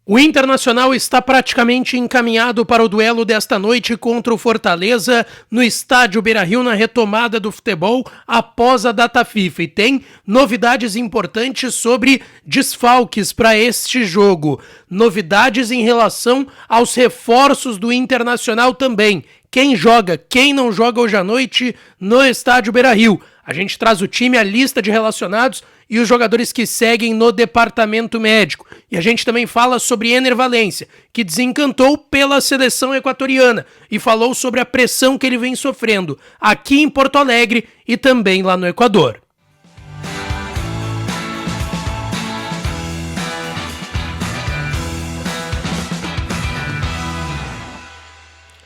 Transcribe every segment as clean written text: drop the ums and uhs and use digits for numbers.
O Internacional está praticamente encaminhado para o duelo desta noite contra o Fortaleza no estádio Beira-Rio na retomada do futebol após a data FIFA e tem novidades importantes sobre desfalques para este jogo. Novidades em relação aos reforços do Internacional também. Quem joga, quem não joga hoje à noite no estádio Beira-Rio. A gente traz o time, a lista de relacionados e os jogadores que seguem no departamento médico. E a gente também fala sobre Ener Valencia, que desencantou pela seleção equatoriana e falou sobre a pressão que ele vem sofrendo aqui em Porto Alegre e também lá no Equador.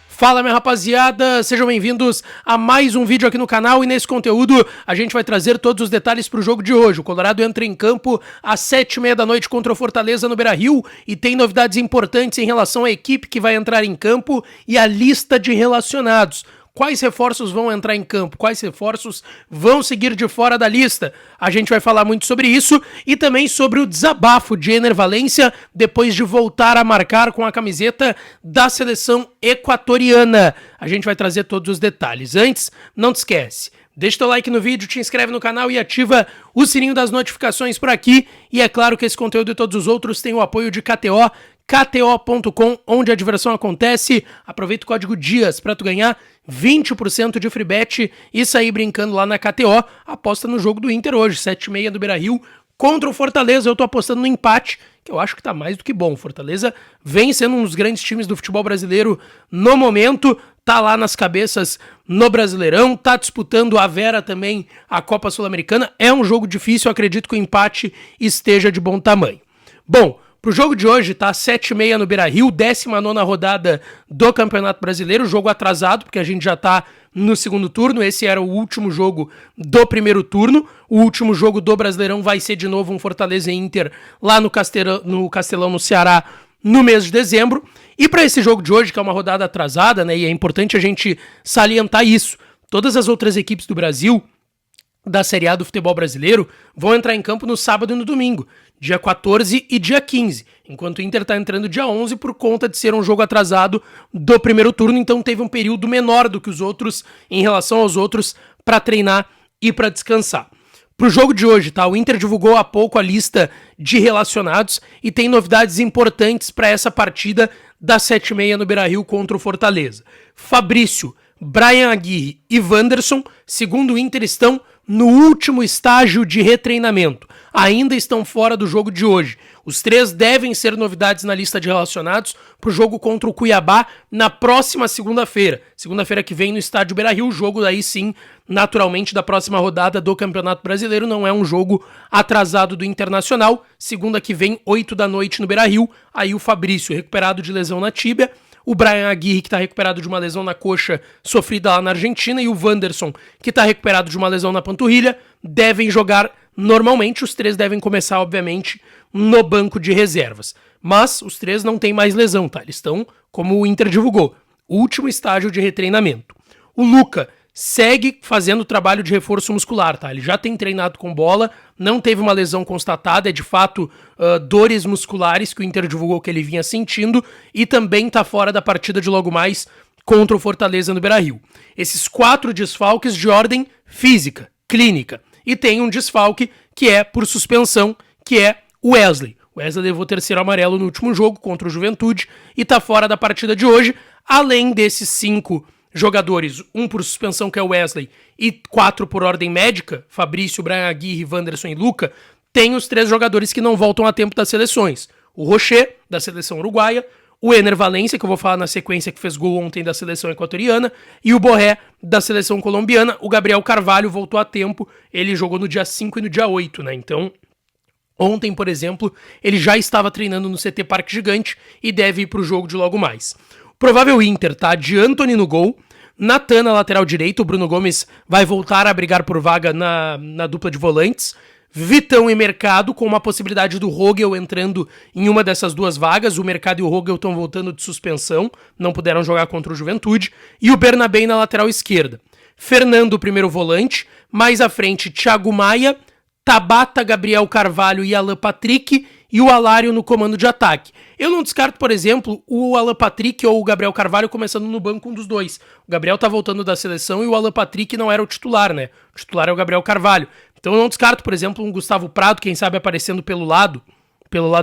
Fala, minha rapaziada, sejam bem-vindos a mais um vídeo aqui no canal e nesse conteúdo a gente vai trazer todos os detalhes para o jogo de hoje. O Colorado entra em campo às 7h30 da noite contra o Fortaleza no Beira-Rio e tem novidades importantes em relação à equipe que vai entrar em campo e a lista de relacionados. Quais reforços vão entrar em campo? Quais reforços vão seguir de fora da lista? A gente vai falar muito sobre isso e também sobre o desabafo de Ener Valencia depois de voltar a marcar com a camiseta da seleção equatoriana. A gente vai trazer todos os detalhes. Antes, não te esquece, deixa teu like no vídeo, te inscreve no canal e ativa o sininho das notificações por aqui. E é claro que esse conteúdo e todos os outros têm o apoio de KTO, KTO.com, onde a diversão acontece. Aproveita o código DIAS para tu ganhar 20% de free bet e sair brincando lá na KTO. Aposta no jogo do Inter hoje, 7h30 do Beira-Rio contra o Fortaleza. Eu tô apostando no empate, que eu acho que tá mais do que bom. Fortaleza vem sendo um dos grandes times do futebol brasileiro no momento, tá lá nas cabeças no Brasileirão, tá disputando a Vera também a Copa Sul-Americana. É um jogo difícil, eu acredito que o empate esteja de bom tamanho. Bom, pro jogo de hoje, tá às 7h30 no Beira-Rio, 19ª rodada do Campeonato Brasileiro, jogo atrasado, porque a gente já tá no segundo turno, esse era o último jogo do primeiro turno, o último jogo do Brasileirão vai ser de novo um Fortaleza e Inter lá no Castelão, no Ceará, no mês de dezembro, e para esse jogo de hoje, que é uma rodada atrasada, né, e é importante a gente salientar isso, todas as outras equipes do Brasil, da Série A do futebol brasileiro, vão entrar em campo no sábado e no domingo, dia 14 e dia 15, enquanto o Inter está entrando dia 11 por conta de ser um jogo atrasado do primeiro turno, então teve um período menor do que os outros em relação aos outros para treinar e para descansar. Pro jogo de hoje, tá? O Inter divulgou há pouco a lista de relacionados e tem novidades importantes para essa partida das 7h30 no Beira-Rio contra o Fortaleza. Fabrício, Brian Aguirre e Wanderson, segundo o Inter, estão no último estágio de retreinamento. Ainda estão fora do jogo de hoje. Os três devem ser novidades na lista de relacionados para o jogo contra o Cuiabá na próxima segunda-feira. Segunda-feira que vem no estádio Beira-Rio, o jogo daí sim, naturalmente, da próxima rodada do Campeonato Brasileiro. Não é um jogo atrasado do Internacional. Segunda que vem, 8 da noite no Beira-Rio. Aí o Fabrício, recuperado de lesão na tíbia. O Brian Aguirre, que está recuperado de uma lesão na coxa sofrida lá na Argentina, e o Wanderson, que está recuperado de uma lesão na panturrilha, devem jogar normalmente. Os três devem começar, obviamente, no banco de reservas. Mas os três não têm mais lesão, tá? Eles estão, como o Inter divulgou, último estágio de retreinamento. O Luca segue fazendo trabalho de reforço muscular, tá? Ele já tem treinado com bola, não teve uma lesão constatada, é de fato dores musculares que o Inter divulgou que ele vinha sentindo e também tá fora da partida de logo mais contra o Fortaleza no Beira-Rio. Esses 4 desfalques de ordem física, clínica, e tem um desfalque que é por suspensão, que é o Wesley. O Wesley levou 3º amarelo no último jogo contra o Juventude e tá fora da partida de hoje, além desses 5 jogadores, 1 por suspensão, que é o Wesley, e 4 por ordem médica, Fabrício, Brian Aguirre, Wanderson e Luca, tem os 3 jogadores que não voltam a tempo das seleções. O Rocher, da seleção uruguaia, o Ener Valencia, que eu vou falar na sequência, que fez gol ontem da seleção equatoriana, e o Borré, da seleção colombiana. O Gabriel Carvalho voltou a tempo, ele jogou no dia 5 e no dia 8, né? Então, ontem, por exemplo, ele já estava treinando no CT Parque Gigante e deve ir para o jogo de logo mais. Provável Inter, tá? De Antony no gol, Natan na lateral direita, o Bruno Gomes vai voltar a brigar por vaga na dupla de volantes, Vitão e Mercado, com uma possibilidade do Rogel entrando em uma dessas duas vagas. O Mercado e o Rogel estão voltando de suspensão, não puderam jogar contra o Juventude, e o Bernabé na lateral esquerda. Fernando, o primeiro volante, mais à frente Thiago Maia, Tabata, Gabriel Carvalho e Alan Patrick, e o Alário no comando de ataque. Eu não descarto, por exemplo, o Alan Patrick ou o Gabriel Carvalho começando no banco, um dos dois. O Gabriel tá voltando da seleção e o Alan Patrick não era o titular, né? O titular é o Gabriel Carvalho. Então eu não descarto, por exemplo, um Gustavo Prado, quem sabe aparecendo pelo lado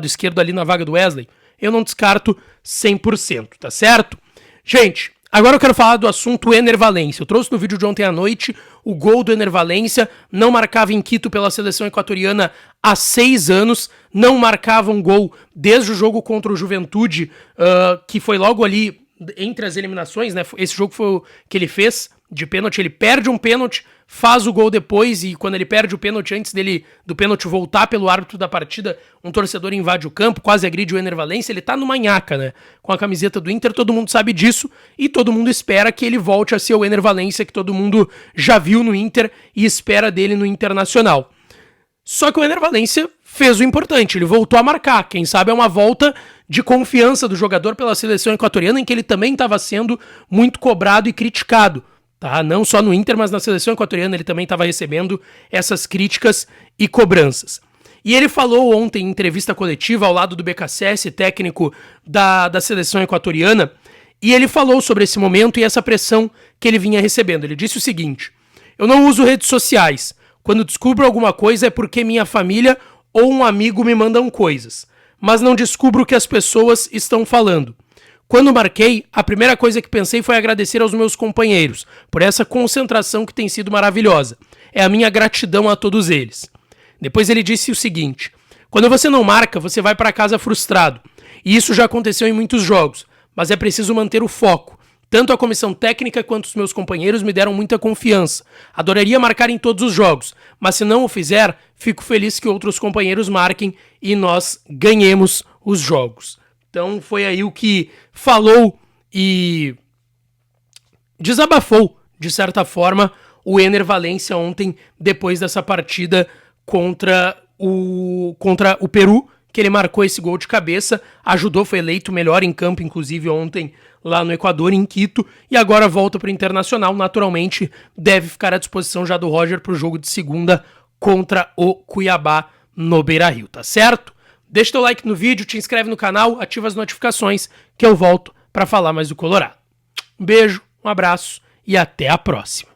esquerdo ali na vaga do Wesley. Eu não descarto 100%, tá certo? Gente, agora eu quero falar do assunto Ener Valencia. Eu trouxe no vídeo de ontem à noite o gol do Ener Valencia, não marcava em Quito pela seleção equatoriana há 6 anos, não marcava um gol desde o jogo contra o Juventude, que foi logo ali entre as eliminações, né? Esse jogo foi o que ele fez de pênalti, ele perde um pênalti, faz o gol depois, e quando ele perde o pênalti, antes do pênalti voltar pelo árbitro da partida, um torcedor invade o campo, quase agride o Ener Valencia, ele tá no manhaca, né? Com a camiseta do Inter, todo mundo sabe disso, e todo mundo espera que ele volte a ser o Ener Valencia que todo mundo já viu no Inter e espera dele no Internacional. Só que o Ener Valencia fez o importante, ele voltou a marcar, quem sabe é uma volta de confiança do jogador pela seleção equatoriana, em que ele também estava sendo muito cobrado e criticado. Tá? Não só no Inter, mas na seleção equatoriana ele também estava recebendo essas críticas e cobranças. E ele falou ontem em entrevista coletiva ao lado do BKSS, técnico da seleção equatoriana, e ele falou sobre esse momento e essa pressão que ele vinha recebendo. Ele disse o seguinte: eu não uso redes sociais. Quando descubro alguma coisa é porque minha família ou um amigo me mandam coisas, mas não descubro o que as pessoas estão falando. Quando marquei, a primeira coisa que pensei foi agradecer aos meus companheiros por essa concentração que tem sido maravilhosa. É a minha gratidão a todos eles. Depois ele disse o seguinte: quando você não marca, você vai para casa frustrado. E isso já aconteceu em muitos jogos, mas é preciso manter o foco. Tanto a comissão técnica quanto os meus companheiros me deram muita confiança. Adoraria marcar em todos os jogos, mas se não o fizer, fico feliz que outros companheiros marquem e nós ganhemos os jogos. Então foi aí o que falou e desabafou, de certa forma, o Ener Valencia ontem, depois dessa partida contra o Peru, que ele marcou esse gol de cabeça, ajudou, foi eleito melhor em campo, inclusive ontem lá no Equador, em Quito, e agora volta para o Internacional, naturalmente deve ficar à disposição já do Roger para o jogo de segunda contra o Cuiabá no Beira-Rio, tá certo? Deixa teu like no vídeo, te inscreve no canal, ativa as notificações, que eu volto para falar mais do Colorado. Um beijo, um abraço e até a próxima.